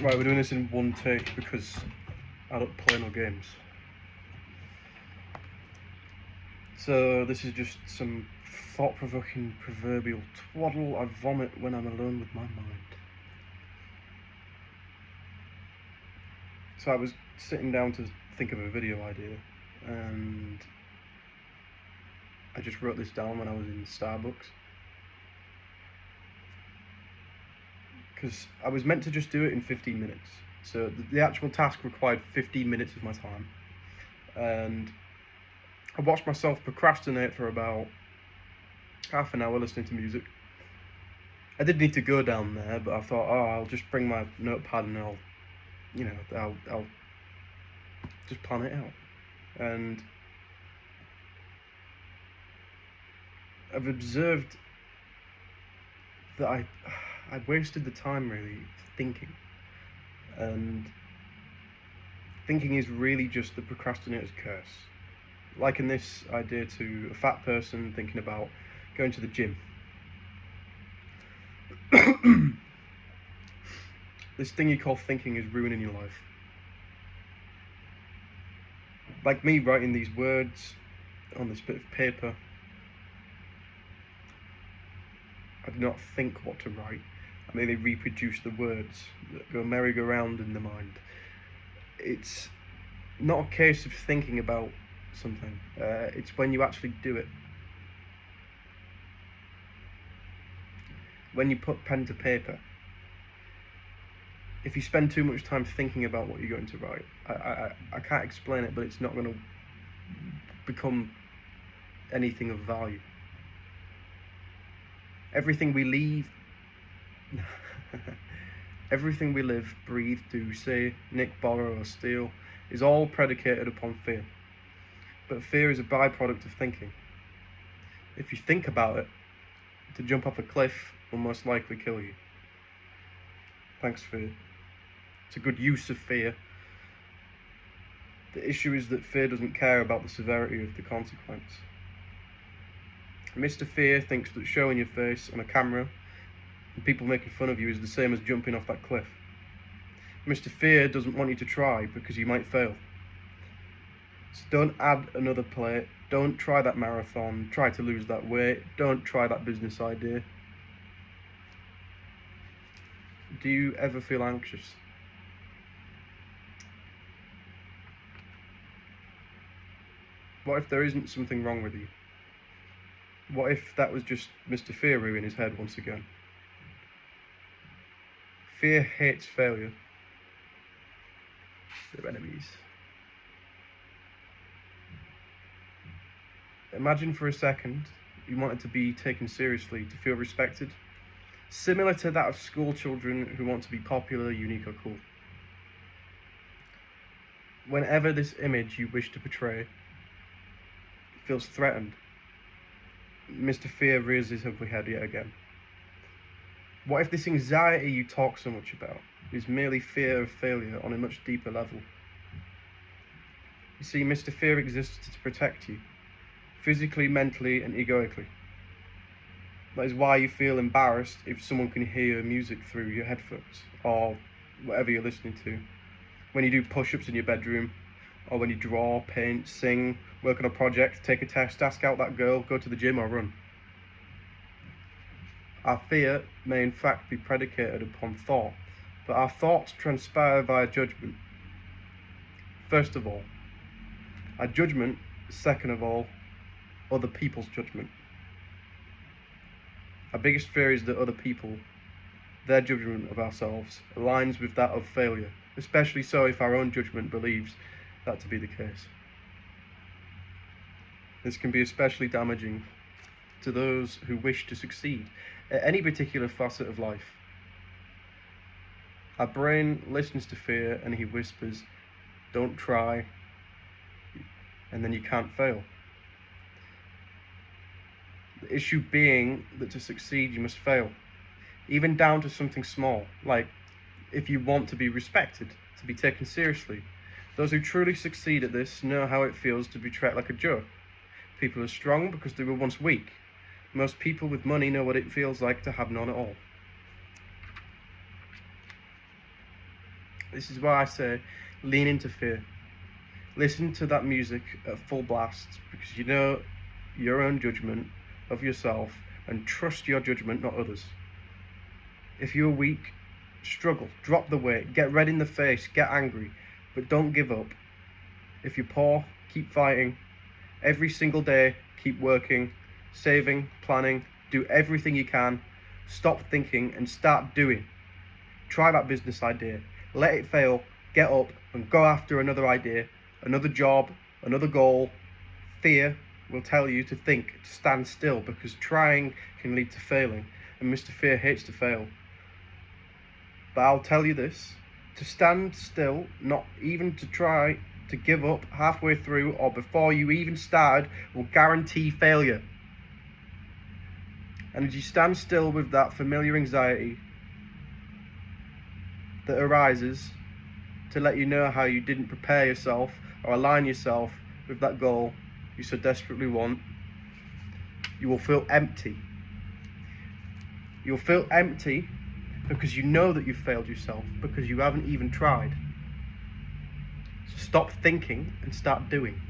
Right, we're doing this in one take because I don't play no games. So this is just some thought-provoking proverbial twaddle I vomit when I'm alone with my mind. So I was sitting down to think of a video idea, and I just wrote this down when I was in Starbucks. Because I was meant to just do it in 15 minutes. So the actual task required 15 minutes of my time. And I watched myself procrastinate for about half an hour listening to music. I did need to go down there, but I thought, I'll just bring my notepad and I'll just plan it out. And I've observed that I wasted the time really thinking. And thinking is really just the procrastinator's curse. Liken this idea to a fat person thinking about going to the gym. This thing you call thinking is ruining your life. Like me writing these words on this bit of paper, I do not think what to write. I merely reproduce the words that go merry-go-round in the mind. It's not a case of thinking about something, it's when you actually do it. When you put pen to paper, if you spend too much time thinking about what you're going to write, I can't explain it, but it's not going to become anything of value. Everything we live, breathe, do, say, nick, borrow, or steal is all predicated upon fear. But fear is a byproduct of thinking. If you think about it, to jump off a cliff will most likely kill you. Thanks, fear. It's a good use of fear. The issue is that fear doesn't care about the severity of the consequence. Mr. Fear thinks that showing your face on a camera and people making fun of you is the same as jumping off that cliff. Mr. Fear doesn't want you to try because you might fail. So don't add another plate, don't try that marathon, try to lose that weight, don't try that business idea. Do you ever feel anxious? What if there isn't something wrong with you? What if that was just Mr. Fear in his head once again? Fear hates failure. They're enemies. Imagine for a second you wanted to be taken seriously, to feel respected, similar to that of school children who want to be popular, unique, or cool. Whenever this image you wish to portray feels threatened, Mr. Fear rears his ugly head yet again. What if this anxiety you talk so much about is merely fear of failure on a much deeper level? You see, Mr. Fear exists to protect you, physically, mentally, and egoically. That is why you feel embarrassed if someone can hear your music through your headphones, or whatever you're listening to. When you do push-ups in your bedroom, or when you draw, paint, sing, work on a project, take a test, ask out that girl, go to the gym, or run. Our fear may in fact be predicated upon thought, but our thoughts transpire via judgment. First of all, our judgment, second of all, other people's judgment. Our biggest fear is that other people, their judgment of ourselves, aligns with that of failure, especially so if our own judgment believes that to be the case. This can be especially damaging to those who wish to succeed at any particular facet of life. Our brain listens to fear and he whispers, "Don't try, and then you can't fail." The issue being that to succeed you must fail, even down to something small, like if you want to be respected, to be taken seriously. Those who truly succeed at this know how it feels to be treated like a joke. People are strong because they were once weak. Most people with money know what it feels like to have none at all. This is why I say lean into fear. Listen to that music at full blast, because you know your own judgment of yourself, and trust your judgment, not others. If you're weak, struggle, drop the weight, get red in the face, get angry, but don't give up. If you're poor, keep fighting. Every single day, keep working, saving, planning, do everything you can. Stop thinking and start doing. Try that business idea, let it fail, get up and go after another idea, another job, another goal. Fear will tell you to think, to stand still, because trying can lead to failing, and Mr. Fear hates to fail. But I'll tell you this, to stand still, not even to try to give up halfway through or before you even started, will guarantee failure. And as you stand still with that familiar anxiety that arises to let you know how you didn't prepare yourself or align yourself with that goal you so desperately want, you will feel empty. You'll feel empty because you know that you've failed yourself, because you haven't even tried. So stop thinking and start doing.